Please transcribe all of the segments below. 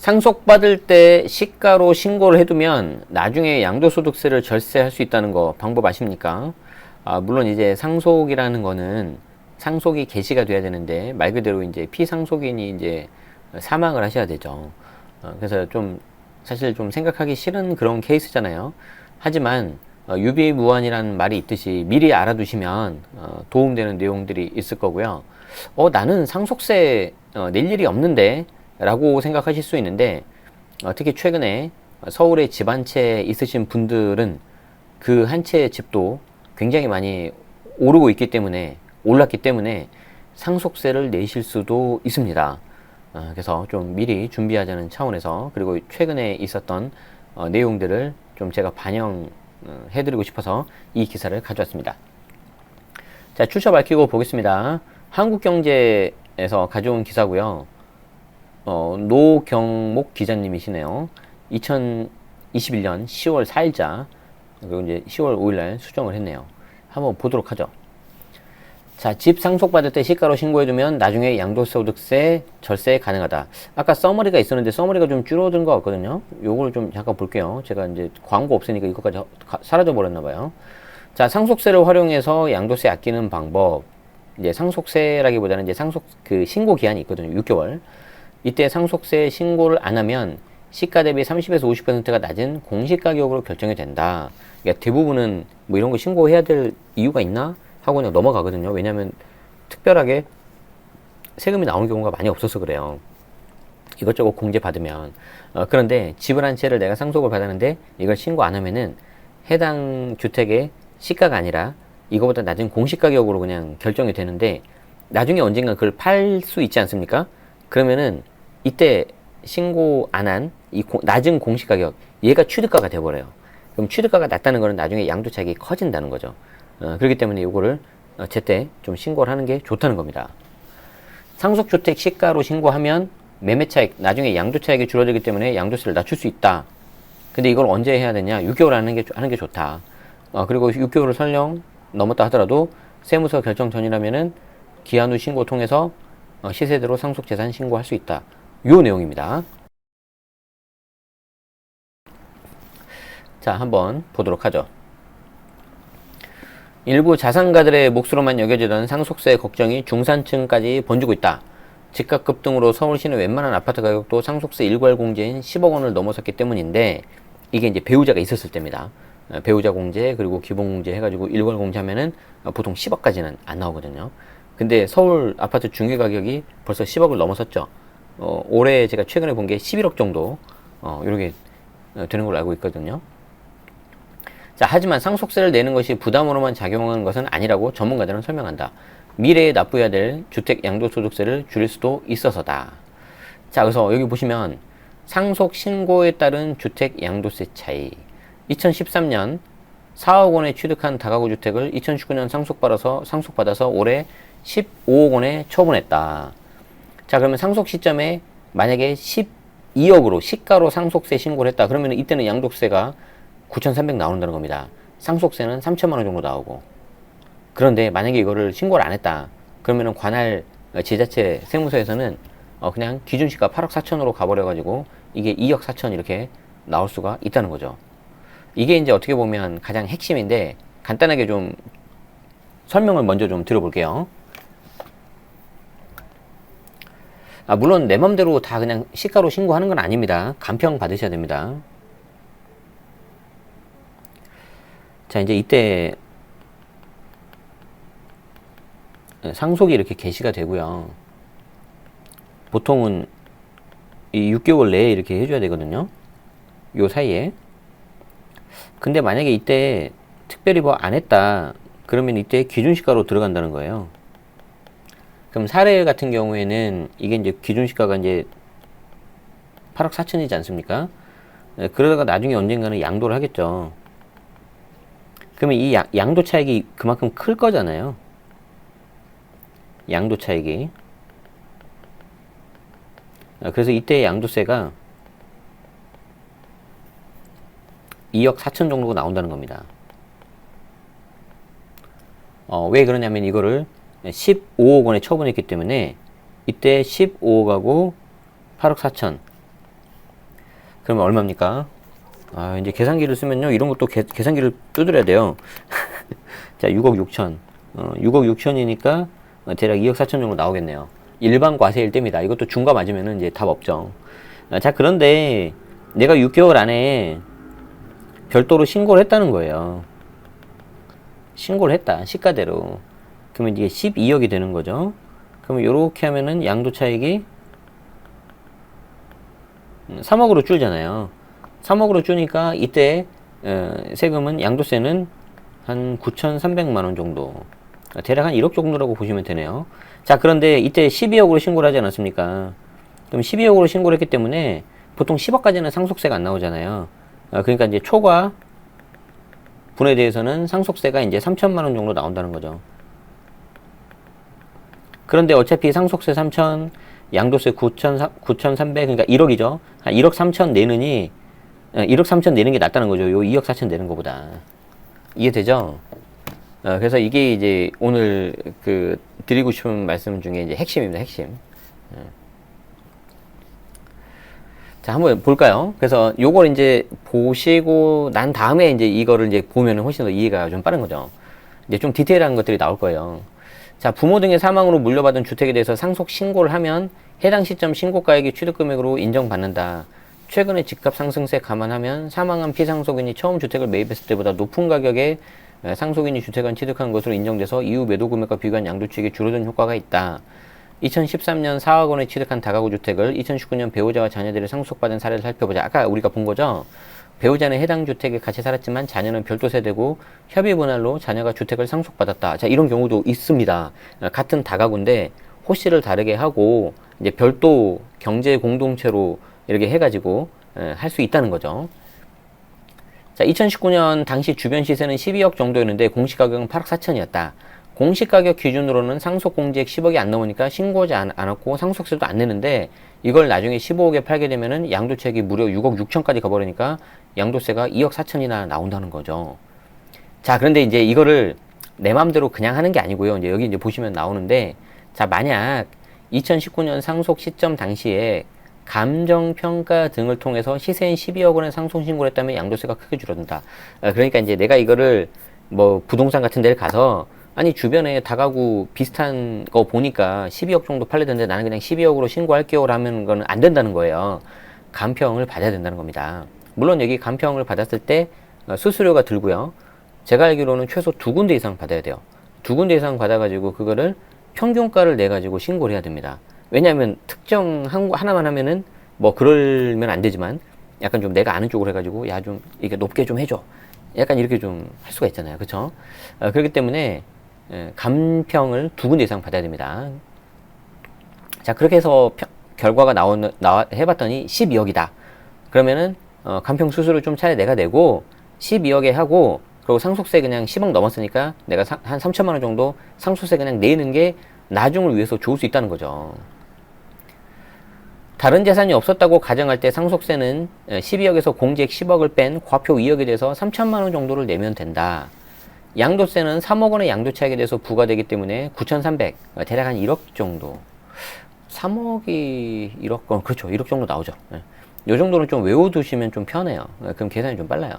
상속받을 때 시가로 신고를 해두면 나중에 양도소득세를 절세할 수 있다는 거 방법 아십니까? 물론 이제 상속이라는 거는 상속이 개시가 돼야 되는데 말 그대로 이제 피상속인이 이제 사망을 하셔야 되죠. 그래서 좀 사실 좀 생각하기 싫은 그런 케이스잖아요. 하지만 유비무환이라는 말이 있듯이 미리 알아두시면 도움되는 내용들이 있을 거고요. 나는 상속세 낼 일이 없는데 라고 생각하실 수 있는데 특히 최근에 서울에 집 한 채 있으신 분들은 그 한 채의 집도 굉장히 많이 오르고 있기 때문에 올랐기 때문에 상속세를 내실 수도 있습니다. 그래서 좀 미리 준비하자는 차원에서 그리고 최근에 있었던 내용들을 좀 제가 반영해드리고 싶어서 이 기사를 가져왔습니다. 자, 출처 밝히고 보겠습니다. 한국경제에서 가져온 기사고요. 노경목 기자님이시네요. 2021년 10월 4일자 그리고 이제 10월 5일날 수정을 했네요. 한번 보도록 하죠. 자, 집 상속받을 때 시가로 신고해두면 나중에 양도소득세 절세 가능하다. 아까 서머리가 있었는데 서머리가 좀 줄어든 것 같거든요. 요걸 좀 잠깐 볼게요. 제가 이제 광고 없으니까 이것까지 사라져 버렸나봐요. 자, 상속세를 활용해서 양도세 아끼는 방법. 이제 상속세라기보다는 이제 그 신고 기한이 있거든요. 6개월. 이때 상속세 신고를 안 하면 시가 대비 30에서 50%가 낮은 공시가격으로 결정이 된다. 그러니까 대부분은 뭐 이런 거 신고해야 될 이유가 있나? 하고 그냥 넘어가거든요. 왜냐면 특별하게 세금이 나오는 경우가 많이 없어서 그래요. 이것저것 공제 받으면. 그런데 집을 한 채를 내가 상속을 받았는데 이걸 신고 안 하면은 해당 주택의 시가가 아니라 이거보다 낮은 공시가격으로 그냥 결정이 되는데 나중에 언젠가 그걸 팔 수 있지 않습니까? 그러면은 이때 신고 안 한 이 낮은 공시가격 얘가 취득가가 돼버려요. 그럼 취득가가 낮다는 거는 나중에 양도차익이 커진다는 거죠. 그렇기 때문에 이거를 제때 좀 신고를 하는 게 좋다는 겁니다. 상속주택 시가로 신고하면 매매차익, 나중에 양도차익이 줄어들기 때문에 양도세를 낮출 수 있다. 근데 이걸 언제 해야 되냐? 6개월 하는 게 좋다. 그리고 6개월을 설령 넘었다 하더라도 세무서 결정 전이라면은 기한 후 신고 통해서 시세대로 상속재산 신고할 수 있다. 요 내용입니다. 자, 한번 보도록 하죠. 일부 자산가들의 몫으로만 여겨지던 상속세 걱정이 중산층까지 번지고 있다. 집값 급등으로 서울 시내 웬만한 아파트 가격도 상속세 일괄 공제인 10억 원을 넘어섰기 때문인데 이게 이제 배우자가 있었을 때입니다. 배우자 공제 그리고 기본 공제 해가지고 일괄 공제하면은 보통 10억까지는 안 나오거든요. 근데 서울 아파트 중개 가격이 벌써 10억을 넘어섰죠. 올해 제가 최근에 본 게 11억 정도 이렇게 되는 걸로 알고 있거든요. 자, 하지만 상속세를 내는 것이 부담으로만 작용하는 것은 아니라고 전문가들은 설명한다. 미래에 납부해야 될 주택 양도소득세를 줄일 수도 있어서다. 자, 그래서 여기 보시면 상속 신고에 따른 주택 양도세 차이. 2013년 4억 원에 취득한 다가구 주택을 2019년 상속받아서 올해 15억 원에 처분했다. 자, 그러면 상속 시점에 만약에 12억으로 시가로 상속세 신고를 했다. 그러면 이때는 양도세가 9,300 나온다는 겁니다. 상속세는 3천만 원 정도 나오고. 그런데 만약에 이거를 신고를 안 했다. 그러면은 관할 지자체 세무서에서는 그냥 기준시가 8억 4천으로 가버려가지고 이게 2억 4천 이렇게 나올 수가 있다는 거죠. 이게 이제 어떻게 보면 가장 핵심인데 간단하게 좀 설명을 먼저 좀 들어볼게요. 물론 내 맘대로 다 그냥 시가로 신고하는 건 아닙니다. 감평 받으셔야 됩니다. 자, 이제 이때 상속이 이렇게 개시가 되고요. 보통은 이 6개월 내에 이렇게 해줘야 되거든요. 요 사이에. 근데 만약에 이때 특별히 뭐 안 했다. 그러면 이때 기준시가로 들어간다는 거예요. 그럼 사례 같은 경우에는 이게 이제 기준시가가 이제 8억 4천이지 않습니까? 그러다가 나중에 언젠가는 양도를 하겠죠. 그러면 이 양도 차익이 그만큼 클 거잖아요. 양도 차익이. 그래서 이때 양도세가 2억 4천 정도가 나온다는 겁니다. 왜 그러냐면 이거를 15억 원에 처분했기 때문에 이때 15억하고 8억 4천 그러면 얼마입니까? 아, 이제 계산기를 쓰면요. 이런 것도 계산기를 두드려야 돼요. 자, 6억 6천. 6억 6천이니까 대략 2억 4천 정도 나오겠네요. 일반 과세일 때입니다. 이것도 중과 맞으면은 이제 답 없죠. 자, 그런데 내가 6개월 안에 별도로 신고를 했다는 거예요. 신고를 했다. 시가대로. 그러면 이게 12억이 되는 거죠. 그러면 이렇게 하면은 양도 차익이 3억으로 줄잖아요. 3억으로 주니까 이때 세금은 양도세는 한 9,300만 원 정도, 대략 한 1억 정도라고 보시면 되네요. 자, 그런데 이때 12억으로 신고를 하지 않았습니까? 그럼 12억으로 신고를 했기 때문에 보통 10억까지는 상속세가 안 나오잖아요. 그러니까 이제 초과 분에 대해서는 상속세가 이제 3천만 원 정도 나온다는 거죠. 그런데 어차피 상속세 3천, 양도세 9,300, 그러니까 1억이죠. 1억 3천 내느니 1억 3천 내는 게 낫다는 거죠. 요 2억 4천 내는 것보다. 이해되죠? 그래서 이게 이제 오늘 드리고 싶은 말씀 중에 이제 핵심입니다. 핵심. 자, 한번 볼까요? 그래서 요걸 이제 보시고 난 다음에 이제 이거를 이제 보면은 훨씬 더 이해가 좀 빠른 거죠. 이제 좀 디테일한 것들이 나올 거예요. 자, 부모 등의 사망으로 물려받은 주택에 대해서 상속 신고를 하면 해당 시점 신고가액이 취득금액으로 인정받는다. 최근의 집값 상승세 감안하면 사망한 피상속인이 처음 주택을 매입했을 때보다 높은 가격에 상속인이 주택을 취득한 것으로 인정돼서 이후 매도 금액과 비교한 양도취익이 줄어든 효과가 있다. 2013년 4억 원에 취득한 다가구 주택을 2019년 배우자와 자녀들이 상속받은 사례를 살펴보자. 아까 우리가 본 거죠. 배우자는 해당 주택에 같이 살았지만 자녀는 별도 세대고 협의 분할로 자녀가 주택을 상속받았다. 자, 이런 경우도 있습니다. 같은 다가구인데 호씨를 다르게 하고 이제 별도 경제 공동체로 이렇게 해가지고 할 수 있다는 거죠. 자, 2019년 당시 주변 시세는 12억 정도였는데 공시가격은 8억 4천이었다. 공시가격 기준으로는 상속공제액 10억이 안 넘으니까 신고하지 않았고 상속세도 안 내는데 이걸 나중에 15억에 팔게 되면은 양도채액이 무려 6억 6천까지 가버리니까 양도세가 2억 4천이나 나온다는 거죠. 자, 그런데 이제 이거를 내 맘대로 그냥 하는 게 아니고요. 이제 여기 이제 보시면 나오는데, 자, 만약 2019년 상속 시점 당시에 감정평가 등을 통해서 시세인 12억 원의 상속신고를 했다면 양도세가 크게 줄어든다. 그러니까 이제 내가 이거를 뭐 부동산 같은 데를 가서 아니 주변에 다가구 비슷한 거 보니까 12억 정도 팔리던데 나는 그냥 12억으로 신고할게요 라면 거는 안 된다는 거예요. 감평을 받아야 된다는 겁니다. 물론 여기 감평을 받았을 때 수수료가 들고요. 제가 알기로는 최소 2군데 이상 받아야 돼요. 2군데 이상 받아가지고 그거를 평균가를 내가지고 신고를 해야 됩니다. 왜냐하면 특정 하나만 하면은 뭐 그러면 안 되지만 약간 좀 내가 아는 쪽으로 해가지고 야 좀 이게 높게 좀 해줘. 약간 이렇게 좀 할 수가 있잖아요. 그쵸? 그렇기 때문에 감평을 2군데 이상 받아야 됩니다. 자, 그렇게 해서 결과가 해봤더니 12억이다. 그러면은 감평 수수료 좀 차라리 내가 내고 12억에 하고 그리고 상속세 그냥 10억 넘었으니까 내가 한 3천만 원 정도 상속세 그냥 내는 게 나중을 위해서 좋을 수 있다는 거죠. 다른 재산이 없었다고 가정할 때 상속세는 12억에서 공제액 10억을 뺀 과표 2억에 대해서 3천만 원 정도를 내면 된다. 양도세는 3억 원의 양도차익에 대해서 부과되기 때문에 9,300, 대략 한 1억 정도. 3억이 1억, 그렇죠. 1억 정도 나오죠. 이 정도는 좀 외워두시면 좀 편해요. 그럼 계산이 좀 빨라요.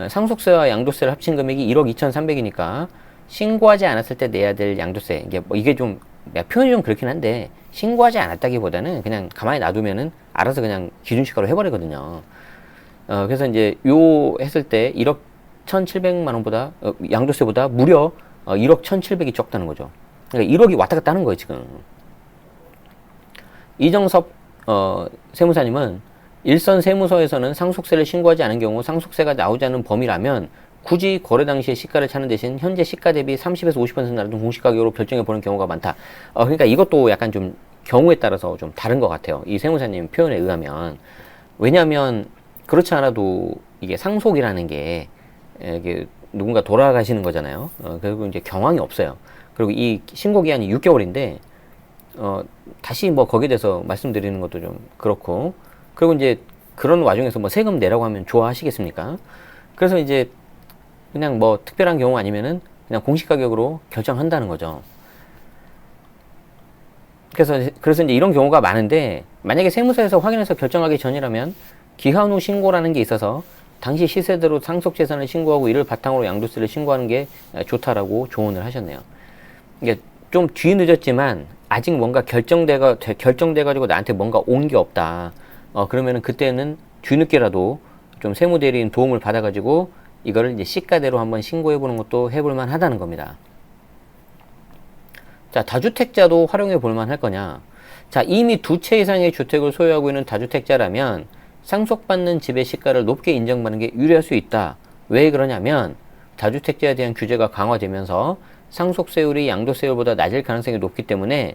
상속세와 양도세를 합친 금액이 1억 2,300이니까 신고하지 않았을 때 내야 될 양도세, 이게 좀 표현이 좀 그렇긴 한데 신고하지 않았다기보다는 그냥 가만히 놔두면은 알아서 그냥 기준시가로 해버리거든요. 그래서 이제 요 했을 때 1억 1,700만 원보다 양도세보다 무려 1억 1,700이 적다는 거죠. 그러니까 1억이 왔다 갔다 하는 거예요 지금. 이정섭 세무사님은 일선 세무서에서는 상속세를 신고하지 않은 경우 상속세가 나오지 않은 범위라면 굳이 거래 당시에 시가를 찾는 대신 현재 시가 대비 30에서 50% 낮은 공시가격으로 결정해 보는 경우가 많다. 그러니까 이것도 약간 좀 경우에 따라서 좀 다른 것 같아요. 이 세무사님 표현에 의하면. 왜냐하면 그렇지 않아도 이게 상속이라는 게 이게 누군가 돌아가시는 거잖아요. 그리고 이제 경황이 없어요. 그리고 이 신고 기한이 6개월인데 다시 뭐 거기에 대해서 말씀드리는 것도 좀 그렇고, 그리고 이제 그런 와중에서 뭐 세금 내라고 하면 좋아하시겠습니까? 그래서 이제 그냥 뭐 특별한 경우 아니면은 그냥 공시가격으로 결정한다는 거죠. 그래서 이제 이런 경우가 많은데, 만약에 세무서에서 확인해서 결정하기 전이라면 기한 후 신고라는 게 있어서 당시 시세대로 상속재산을 신고하고 이를 바탕으로 양도세를 신고하는 게 좋다라고 조언을 하셨네요. 이게 좀 뒤늦었지만 아직 뭔가 결정돼가지고 나한테 뭔가 온 게 없다. 그러면은 그때는 뒤늦게라도 좀 세무대리인 도움을 받아가지고 이거를 이제 시가대로 한번 신고해보는 것도 해볼만 하다는 겁니다. 자, 다주택자도 활용해 볼만 할 거냐? 자, 이미 2채 이상의 주택을 소유하고 있는 다주택자라면 상속받는 집의 시가를 높게 인정받는 게 유리할 수 있다. 왜 그러냐면 다주택자에 대한 규제가 강화되면서 상속세율이 양도세율보다 낮을 가능성이 높기 때문에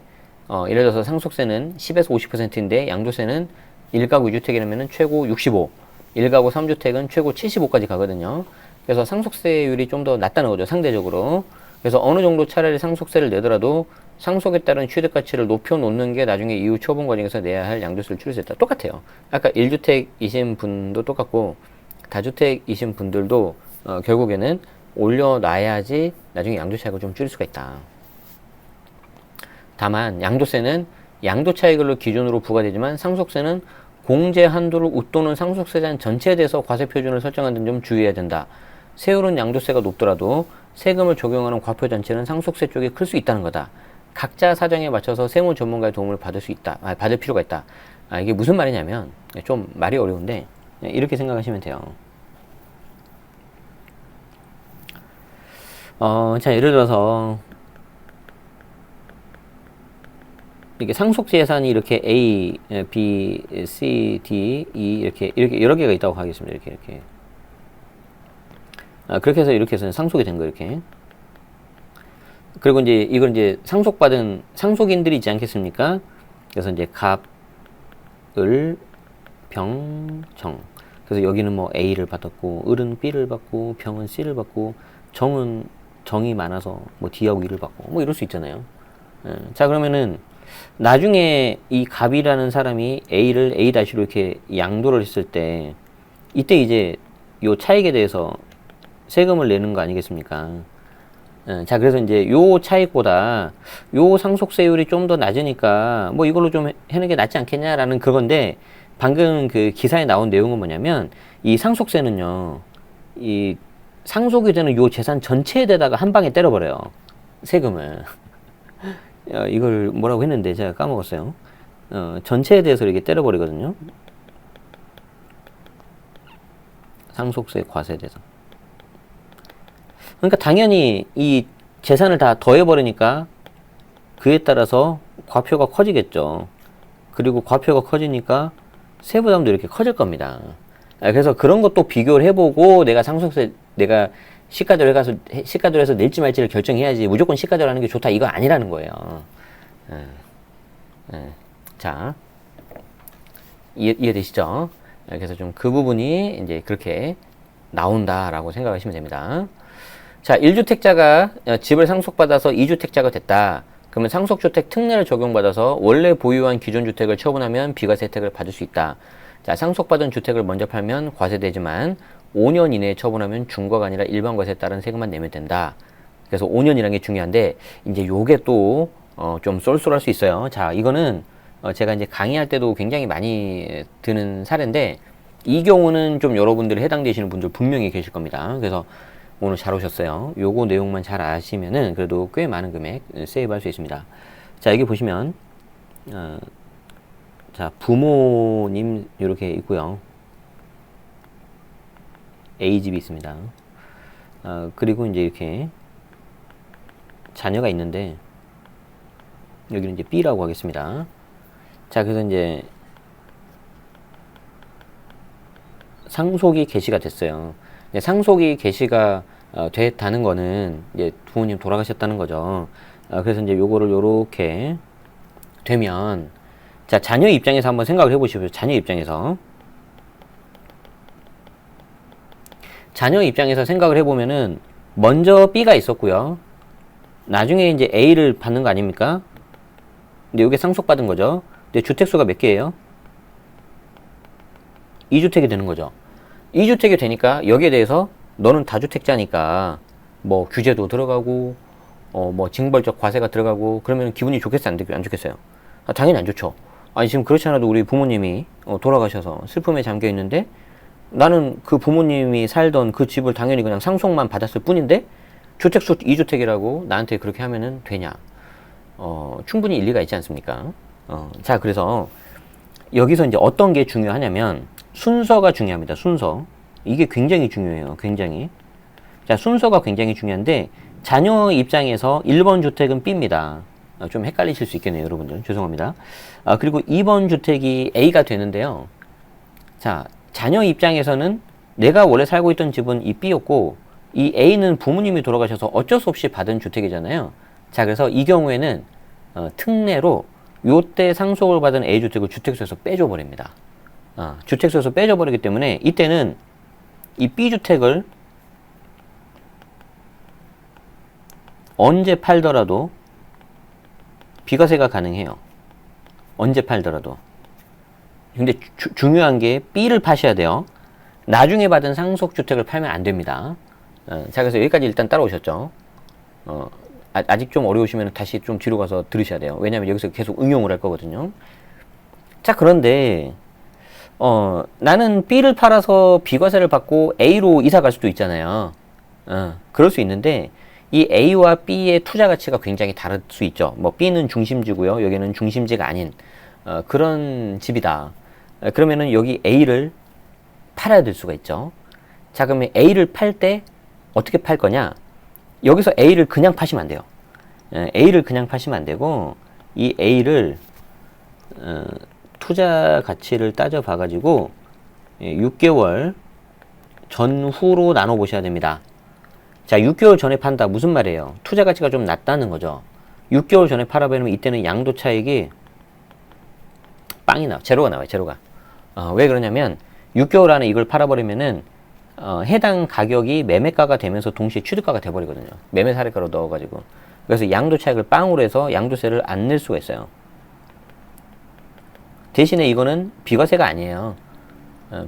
예를 들어서 상속세는 10에서 50%인데 양도세는 1가구 2주택이라면 최고 65, 1가구 3주택은 최고 75까지 가거든요. 그래서 상속세율이 좀 더 낮다는 거죠, 상대적으로. 그래서 어느 정도 차라리 상속세를 내더라도 상속에 따른 취득가치를 높여놓는 게 나중에 이후 처분 과정에서 내야 할 양도세를 줄일 수 있다. 똑같아요. 아까 1주택이신 분도 똑같고 다주택이신 분들도 결국에는 올려놔야지 나중에 양도 차익을 좀 줄일 수가 있다. 다만 양도세는 양도 차익을 기준으로 부과되지만 상속세는 공제 한도를 웃도는 상속세자 전체에 대해서 과세 표준을 설정하는 점 주의해야 된다. 세율은 양도세가 높더라도 세금을 적용하는 과표 전체는 상속세 쪽이 클 수 있다는 거다. 각자 사정에 맞춰서 세무 전문가의 도움을 받을 수 있다. 받을 필요가 있다. 이게 무슨 말이냐면 좀 말이 어려운데 이렇게 생각하시면 돼요. 자, 예를 들어서 이렇게 상속재산이 이렇게 A, B, C, D, E 이렇게 여러 개가 있다고 하겠습니다. 이렇게. 그렇게 해서 이렇게 해서 상속이 된 거 이렇게. 그리고 이제 이걸 이제 상속받은 상속인들이 있지 않겠습니까? 그래서 이제 갑, 을, 병, 정. 그래서 여기는 뭐 A를 받았고, 을은 B를 받고, 병은 C를 받고, 정은 정이 많아서 뭐 D하고 E를 받고, 뭐 이럴 수 있잖아요. 자, 그러면은 나중에 이 갑이라는 사람이 A를 A-로 이렇게 양도를 했을 때, 이때 이제 요 차익에 대해서 세금을 내는 거 아니겠습니까? 자, 그래서 이제 요 차익보다 요 상속세율이 좀 더 낮으니까 뭐 이걸로 좀 해는 게 낫지 않겠냐라는 그건데, 방금 그 기사에 나온 내용은 뭐냐면 이 상속세는요, 이 상속이 되는 요 재산 전체에 대다가 한 방에 때려버려요, 세금을. 이걸 뭐라고 했는데 제가 까먹었어요. 전체에 대해서 이렇게 때려버리거든요. 상속세 과세에 대해서. 그러니까 당연히 이 재산을 다 더해버리니까 그에 따라서 과표가 커지겠죠. 그리고 과표가 커지니까 세부담도 이렇게 커질 겁니다. 그래서 그런 것도 비교를 해보고 내가 상속세, 내가 시가대로 해서 낼지 말지를 결정해야지 무조건 시가대로 하는 게 좋다 이거 아니라는 거예요. 자, 이해되시죠? 그래서 좀 그 부분이 이제 그렇게 나온다라고 생각하시면 됩니다. 자, 1주택자가 집을 상속받아서 2주택자가 됐다. 그러면 상속주택 특례를 적용받아서 원래 보유한 기존 주택을 처분하면 비과세 혜택을 받을 수 있다. 자, 상속받은 주택을 먼저 팔면 과세되지만 5년 이내에 처분하면 중과가 아니라 일반 과세에 따른 세금만 내면 된다. 그래서 5년이라는 게 중요한데 이제 요게 또 좀 쏠쏠할 수 있어요. 자, 이거는 제가 이제 강의할 때도 굉장히 많이 드는 사례인데 이 경우는 좀 여러분들이 해당되시는 분들 분명히 계실 겁니다. 그래서 오늘 잘 오셨어요. 요거 내용만 잘 아시면은 그래도 꽤 많은 금액 세이브 할 수 있습니다. 자, 여기 보시면 자, 부모님 이렇게 있고요. A집이 있습니다. 그리고 이제 이렇게 자녀가 있는데 여기는 이제 B라고 하겠습니다. 자, 그래서 이제 상속이 개시가 됐어요. 상속이 개시가 됐다는 거는 이제 부모님 돌아가셨다는 거죠. 그래서 이제 요거를 요렇게 되면, 자, 자녀 입장에서 한번 생각을 해보시죠. 자녀 입장에서 생각을 해보면은 먼저 B가 있었고요. 나중에 이제 A를 받는 거 아닙니까? 근데 이게 상속받은 거죠. 근데 주택수가 몇 개예요? 2주택이 되는 거죠. 2주택이 되니까 여기에 대해서 너는 다주택자니까 뭐 규제도 들어가고 뭐 징벌적 과세가 들어가고 그러면 기분이 좋겠어요? 안 좋겠어요? 당연히 안 좋죠. 아니 지금 그렇지 않아도 우리 부모님이 돌아가셔서 슬픔에 잠겨 있는데 나는 그 부모님이 살던 그 집을 당연히 그냥 상속만 받았을 뿐인데 주택수 2주택이라고 나한테 그렇게 하면은 되냐? 충분히 일리가 있지 않습니까? 자, 그래서 여기서 이제 어떤 게 중요하냐면 순서가 중요합니다. 순서. 이게 굉장히 중요해요. 굉장히. 자, 순서가 굉장히 중요한데 자녀 입장에서 1번 주택은 B입니다. 좀 헷갈리실 수 있겠네요, 여러분들. 죄송합니다. 그리고 2번 주택이 A가 되는데요. 자, 자녀 입장에서는 내가 원래 살고 있던 집은 이 B였고 이 A는 부모님이 돌아가셔서 어쩔 수 없이 받은 주택이잖아요. 자, 그래서 이 경우에는 특례로 요때 상속을 받은 A주택을 주택수에서 빼줘 버립니다. 주택수에서 빼줘 버리기 때문에 이때는 이 B주택을 언제 팔더라도 비과세가 가능해요. 언제 팔더라도. 근데 중요한 게 B를 파셔야 돼요. 나중에 받은 상속주택을 팔면 안 됩니다. 자, 그래서 여기까지 일단 따라오셨죠. 아직 좀 어려우시면 다시 좀 뒤로 가서 들으셔야 돼요. 왜냐면 여기서 계속 응용을 할 거거든요. 자, 그런데 나는 B를 팔아서 비과세를 받고 A로 이사 갈 수도 있잖아요. 그럴 수 있는데 이 A와 B의 투자 가치가 굉장히 다를 수 있죠. 뭐 B는 중심지고요. 여기는 중심지가 아닌 그런 집이다. 그러면은 여기 A를 팔아야 될 수가 있죠. 자, 그러면 A를 팔 때 어떻게 팔 거냐? 여기서 A를 그냥 파시면 안 돼요. A를 그냥 파시면 안 되고 이 A를 투자 가치를 따져 봐 가지고 6개월 전후로 나눠 보셔야 됩니다. 자, 6개월 전에 판다. 무슨 말이에요? 투자 가치가 좀 낮다는 거죠. 6개월 전에 팔아버리면 이때는 양도 차익이 빵이 나와. 제로가 나와요. 제로가. 왜 그러냐면 6개월 안에 이걸 팔아버리면은 해당 가격이 매매가가 되면서 동시에 취득가가 돼버리거든요. 매매 사례가로 넣어가지고. 그래서 양도 차익을 빵으로 해서 양도세를 안 낼 수가 있어요. 대신에 이거는 비과세가 아니에요.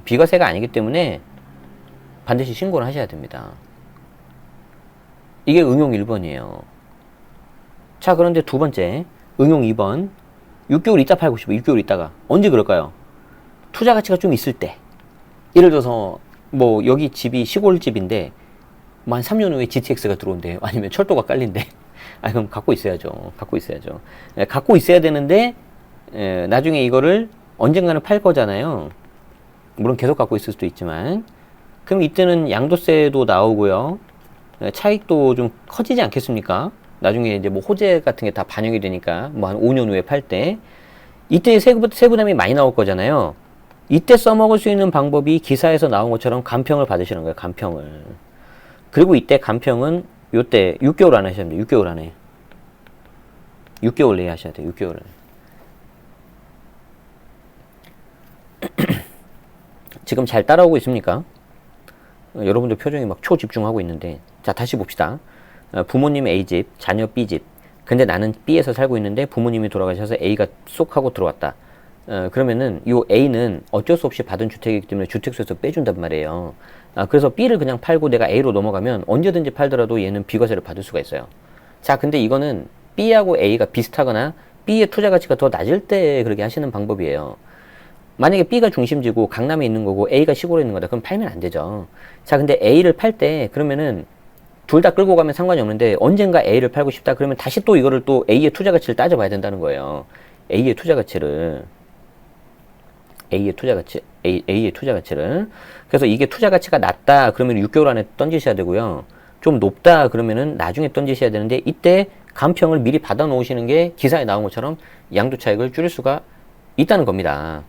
비과세가 아니기 때문에 반드시 신고를 하셔야 됩니다. 이게 응용 1번이에요. 자, 그런데 두 번째 응용 2번 6개월 있다 팔고 싶어. 6개월 있다가 언제 그럴까요? 투자 가치가 좀 있을 때. 예를 들어서 뭐 여기 집이 시골집인데 뭐 한 3년 후에 GTX가 들어온대요. 아니면 철도가 깔린대. 그럼 갖고 있어야죠. 갖고 있어야죠. 갖고 있어야 되는데 나중에 이거를 언젠가는 팔 거잖아요. 물론 계속 갖고 있을 수도 있지만 그럼 이때는 양도세도 나오고요. 차익도 좀 커지지 않겠습니까? 나중에 이제 뭐 호재 같은 게 다 반영이 되니까 뭐 한 5년 후에 팔 때 이때 세부담이 많이 나올 거잖아요. 이때 써먹을 수 있는 방법이 기사에서 나온 것처럼 간평을 받으시는 거예요. 간평을. 그리고 이때 간평은 요때 6개월 안에 하셔야 됩니다. 6개월 안에. 6개월 내에 하셔야 돼요. 6개월 안에. 지금 잘 따라오고 있습니까? 여러분들 표정이 막 초집중하고 있는데 자, 다시 봅시다. 부모님 A집, 자녀 B집. 근데 나는 B에서 살고 있는데 부모님이 돌아가셔서 A가 쏙 하고 들어왔다. 그러면은 요 A는 어쩔 수 없이 받은 주택이기 때문에 주택수에서 빼준단 말이에요. 그래서 B를 그냥 팔고 내가 A로 넘어가면 언제든지 팔더라도 얘는 비과세를 받을 수가 있어요. 자, 근데 이거는 B하고 A가 비슷하거나 B의 투자 가치가 더 낮을 때 그렇게 하시는 방법이에요. 만약에 B가 중심지고 강남에 있는 거고 A가 시골에 있는 거다. 그럼 팔면 안 되죠. 자, 근데 A를 팔 때 그러면은 둘 다 끌고 가면 상관이 없는데 언젠가 A를 팔고 싶다. 그러면 다시 또 이거를 또 A의 투자 가치를 따져봐야 된다는 거예요. A의 투자 가치를. A의 투자 가치를. 그래서 이게 투자 가치가 낮다. 그러면 6개월 안에 던지셔야 되고요. 좀 높다. 그러면은 나중에 던지셔야 되는데 이때 간평을 미리 받아 놓으시는 게 기사에 나온 것처럼 양도 차익을 줄일 수가 있다는 겁니다.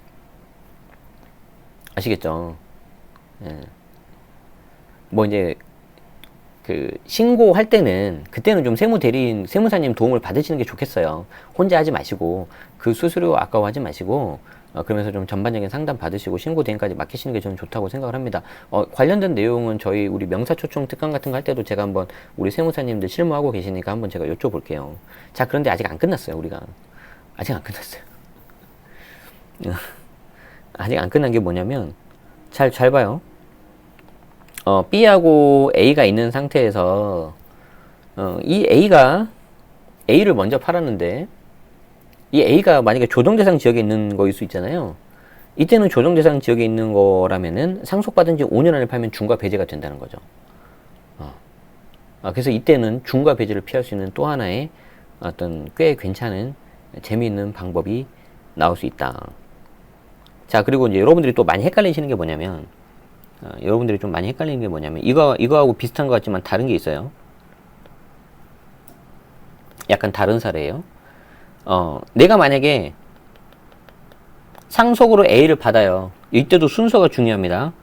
아시겠죠? 예. 뭐 이제 그 신고할 때는 그때는 좀 세무사님 도움을 받으시는 게 좋겠어요. 혼자 하지 마시고 그 수수료 아까워하지 마시고 그러면서 좀 전반적인 상담 받으시고 신고 대행까지 맡기시는 게 저는 좋다고 생각을 합니다. 관련된 내용은 우리 명사초청 특강 같은 거 할 때도 제가 한번 우리 세무사님들 실무하고 계시니까 한번 제가 여쭤볼게요. 자, 그런데 아직 안 끝났어요. 우리가 아직 안 끝났어요. 아직 안 끝난 게 뭐냐면 잘 봐요. B하고 A가 있는 상태에서 이 A가 A를 먼저 팔았는데 이 A가 만약에 조정대상 지역에 있는 거일 수 있잖아요. 이때는 조정대상 지역에 있는 거라면은 상속받은 지 5년 안에 팔면 중과 배제가 된다는 거죠. 그래서 이때는 중과 배제를 피할 수 있는 또 하나의 어떤 꽤 괜찮은 재미있는 방법이 나올 수 있다. 자, 그리고 이제 여러분들이 또 많이 헷갈리시는 게 뭐냐면, 이거하고 비슷한 것 같지만 다른 게 있어요. 약간 다른 사례예요. 내가 만약에 상속으로 A를 받아요. 이때도 순서가 중요합니다.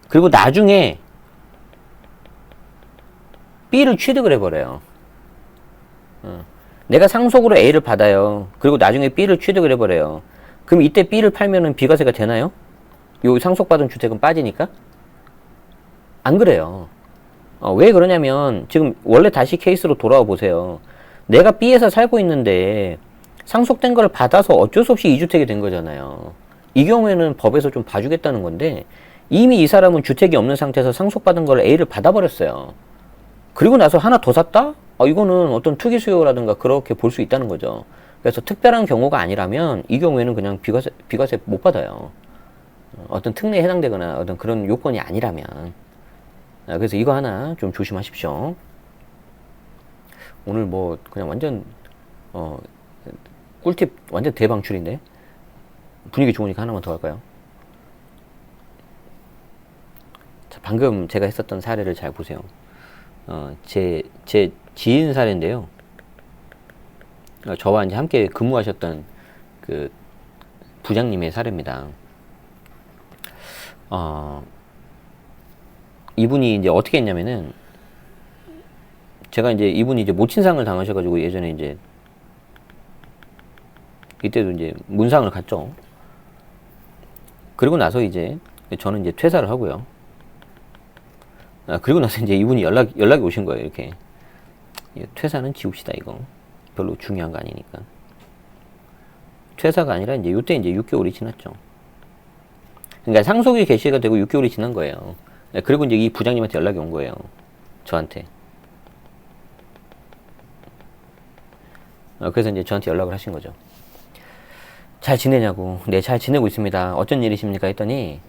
그리고 나중에 B를 취득을 해버려요. 내가 상속으로 A를 받아요. 그리고 나중에 B를 취득을 해버려요. 그럼 이때 B를 팔면은 비과세가 되나요? 요 상속받은 주택은 빠지니까? 안 그래요. 왜 그러냐면 지금 원래 다시 케이스로 돌아와 보세요. 내가 B에서 살고 있는데 상속된 걸 받아서 어쩔 수 없이 2주택이 된 거잖아요. 이 경우에는 법에서 좀 봐주겠다는 건데 이미 이 사람은 주택이 없는 상태에서 상속받은 걸 A를 받아버렸어요. 그리고 나서 하나 더 샀다? 이거는 어떤 투기 수요라든가 그렇게 볼 수 있다는 거죠. 그래서 특별한 경우가 아니라면 이 경우에는 그냥 비과세 못 받아요. 어떤 특례에 해당되거나 어떤 그런 요건이 아니라면. 그래서 이거 하나 좀 조심하십시오. 오늘 뭐 그냥 완전 꿀팁 완전 대방출인데 분위기 좋으니까 하나만 더 할까요? 자, 방금 제가 했었던 사례를 잘 보세요. 제 지인 사례인데요. 저와 이제 함께 근무하셨던 그 부장님의 사례입니다. 이분이 이제 어떻게 했냐면은 제가 이제 이분이 이제 모친상을 당하셔가지고 예전에 이제 이때도 이제 문상을 갔죠. 그리고 나서 이제 저는 이제 퇴사를 하고요. 그리고 나서 이제 이분이 연락이 오신 거예요. 이렇게 퇴사는 지웁시다 이거 별로 중요한 거 아니니까. 퇴사가 아니라 이제 요때 이제 6개월이 지났죠. 그러니까 상속이 개시가 되고 6개월이 지난 거예요. 그리고 이제 이 부장님한테 연락이 온 거예요. 저한테. 그래서 이제 저한테 연락을 하신 거죠. 잘 지내냐고. 네, 잘 지내고 있습니다. 어쩐 일이십니까? 했더니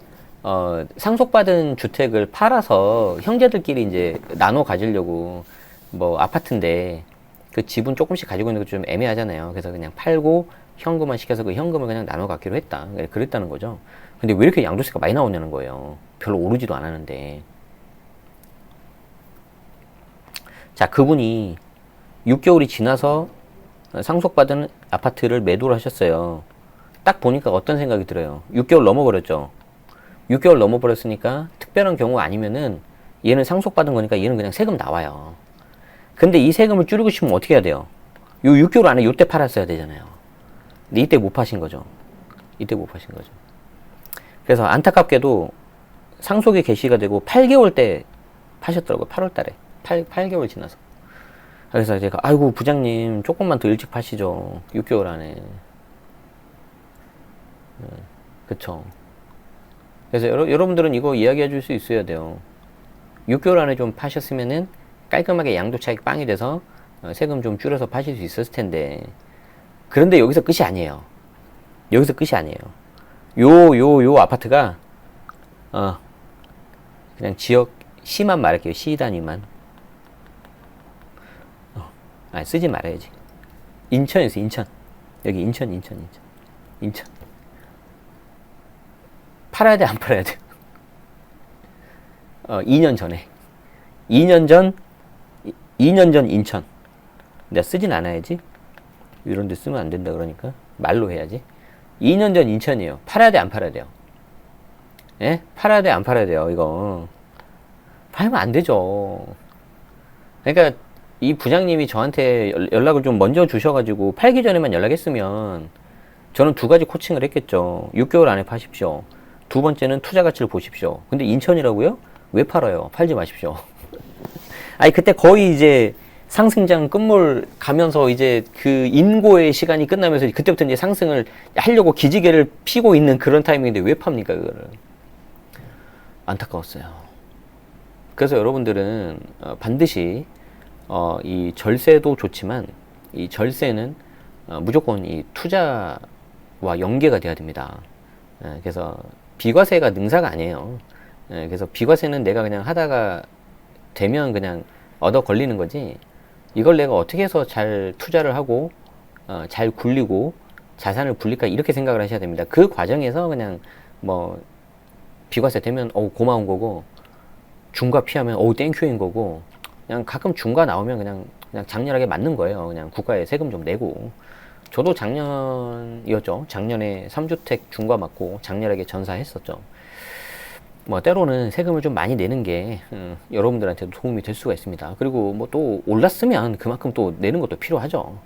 상속받은 주택을 팔아서 형제들끼리 이제 나눠 가지려고 뭐 아파트인데 그 집은 조금씩 가지고 있는 게 좀 애매하잖아요. 그래서 그냥 팔고 현금만 시켜서 그 현금을 그냥 나눠 갖기로 했다. 그랬다는 거죠. 근데 왜 이렇게 양도세가 많이 나오냐는 거예요. 별로 오르지도 않았는데. 자, 그분이 6개월이 지나서 상속받은 아파트를 매도를 하셨어요. 딱 보니까 어떤 생각이 들어요. 6개월 넘어버렸죠. 6개월 넘어버렸으니까 특별한 경우 아니면은 얘는 상속받은 거니까 얘는 그냥 세금 나와요. 근데 이 세금을 줄이고 싶으면 어떻게 해야 돼요? 요 6개월 안에 요때 팔았어야 되잖아요. 근데 이때 못 파신 거죠. 이때 못 파신 거죠. 그래서 안타깝게도 상속이 개시가 되고 8개월 때 파셨더라고요. 8월 달에. 8개월 지나서. 그래서 제가 아이고 부장님 조금만 더 일찍 파시죠. 6개월 안에. 그쵸. 그래서 여러분들은 이거 이야기해 줄 수 있어야 돼요. 6개월 안에 좀 파셨으면은 깔끔하게 양도 차익 빵이 돼서 세금 좀 줄여서 파실 수 있었을 텐데. 그런데 여기서 끝이 아니에요. 여기서 끝이 아니에요. 요 아파트가 그냥 지역 시만 말할게요. 시 단위만. 쓰지 말아야지. 인천에서 인천. 여기 인천. 팔아야 돼, 안 팔아야 돼? 2년 전에. 2년 전 인천. 내가 쓰진 않아야지. 이런 데 쓰면 안 된다 그러니까. 말로 해야지. 2년 전 인천이에요. 팔아야 돼, 안 팔아야 돼요? 예? 팔아야 돼, 안 팔아야 돼요? 이거. 팔면 안 되죠. 그러니까 이 부장님이 저한테 연락을 좀 먼저 주셔가지고 팔기 전에만 연락했으면 저는 두 가지 코칭을 했겠죠. 6개월 안에 파십시오. 두 번째는 투자 가치를 보십시오. 근데 인천이라고요? 왜 팔아요? 팔지 마십시오. 아니 그때 거의 이제 상승장 끝물 가면서 이제 그 인고의 시간이 끝나면서 그때부터 이제 상승을 하려고 기지개를 피고 있는 그런 타이밍인데 왜 팝니까 그거를? 안타까웠어요. 그래서 여러분들은 반드시 이 절세도 좋지만 이 절세는 무조건 이 투자와 연계가 돼야 됩니다. 그래서 비과세가 능사가 아니에요. 그래서 비과세는 내가 그냥 하다가 되면 그냥 얻어 걸리는 거지, 이걸 내가 어떻게 해서 잘 투자를 하고 잘 굴리고 자산을 굴릴까, 이렇게 생각을 하셔야 됩니다. 그 과정에서 그냥 뭐 비과세 되면 고마운 거고, 중과 피하면 땡큐인 거고, 그냥 가끔 중과 나오면 그냥 장렬하게 맞는 거예요. 그냥 국가에 세금 좀 내고. 저도 작년이었죠. 작년에 3주택 중과 맞고 장렬하게 전사했었죠. 뭐 때로는 세금을 좀 많이 내는 게 여러분들한테도 도움이 될 수가 있습니다. 그리고 뭐 또 올랐으면 그만큼 또 내는 것도 필요하죠.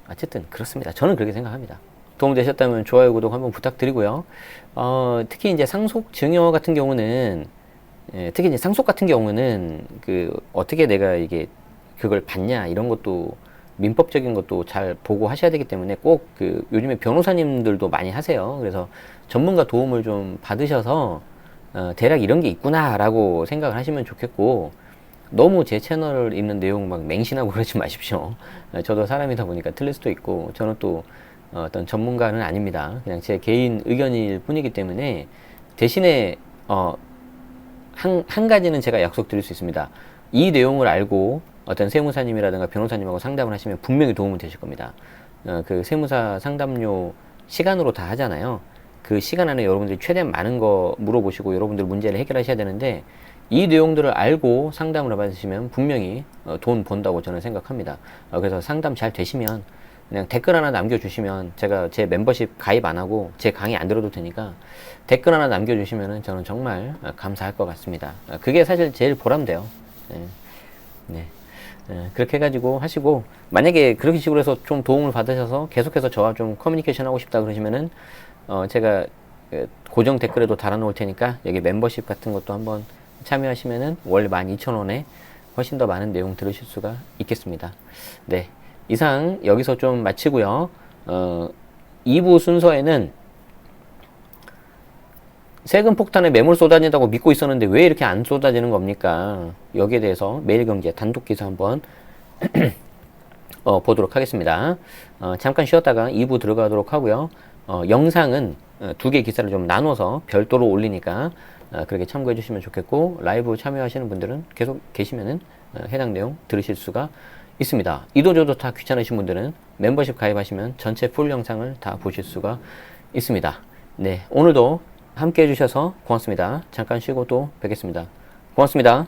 어쨌든 그렇습니다. 저는 그렇게 생각합니다. 도움되셨다면 좋아요, 구독 한번 부탁드리고요. 특히 이제 상속 증여 같은 경우는, 특히 이제 상속 같은 경우는 어떻게 내가 이게 그걸 받냐, 이런 것도 민법적인 것도 잘 보고 하셔야 되기 때문에 꼭 요즘에 변호사님들도 많이 하세요. 그래서 전문가 도움을 좀 받으셔서 대략 이런 게 있구나라고 생각을 하시면 좋겠고, 너무 제 채널을 읽는 내용 막 맹신하고 그러지 마십시오. 저도 사람이다 보니까 틀릴 수도 있고, 저는 또 어떤 전문가는 아닙니다. 그냥 제 개인 의견일 뿐이기 때문에, 대신에 한 가지는 제가 약속드릴 수 있습니다. 이 내용을 알고 어떤 세무사님이라든가 변호사님하고 상담을 하시면 분명히 도움은 되실 겁니다. 그 세무사 상담료 시간으로 다 하잖아요. 그 시간 안에 여러분들이 최대한 많은 거 물어보시고 여러분들 문제를 해결하셔야 되는데, 이 내용들을 알고 상담을 받으시면 분명히 돈 번다고 저는 생각합니다. 그래서 상담 잘 되시면 그냥 댓글 하나 남겨주시면, 제가 제 멤버십 가입 안 하고 제 강의 안 들어도 되니까 댓글 하나 남겨주시면 저는 정말 감사할 것 같습니다. 그게 사실 제일 보람돼요. 네. 그렇게 해가지고 하시고, 만약에 그렇게 식으로 해서 좀 도움을 받으셔서 계속해서 저와 좀 커뮤니케이션 하고 싶다 그러시면은 제가 고정 댓글에도 달아놓을 테니까 여기 멤버십 같은 것도 한번 참여하시면은 월 12,000원에 훨씬 더 많은 내용 들으실 수가 있겠습니다. 네, 이상 여기서 좀 마치고요. 2부 순서에는 세금 폭탄에 매물 쏟아진다고 믿고 있었는데 왜 이렇게 안 쏟아지는 겁니까? 여기에 대해서 매일경제 단독 기사 한번 보도록 하겠습니다. 잠깐 쉬었다가 2부 들어가도록 하고요. 영상은 두 개 기사를 좀 나눠서 별도로 올리니까 그렇게 참고해 주시면 좋겠고, 라이브 참여하시는 분들은 계속 계시면은 해당 내용 들으실 수가 있습니다. 이도저도 다 귀찮으신 분들은 멤버십 가입하시면 전체 풀 영상을 다 보실 수가 있습니다. 네, 오늘도 함께 해주셔서 고맙습니다. 잠깐 쉬고 또 뵙겠습니다. 고맙습니다.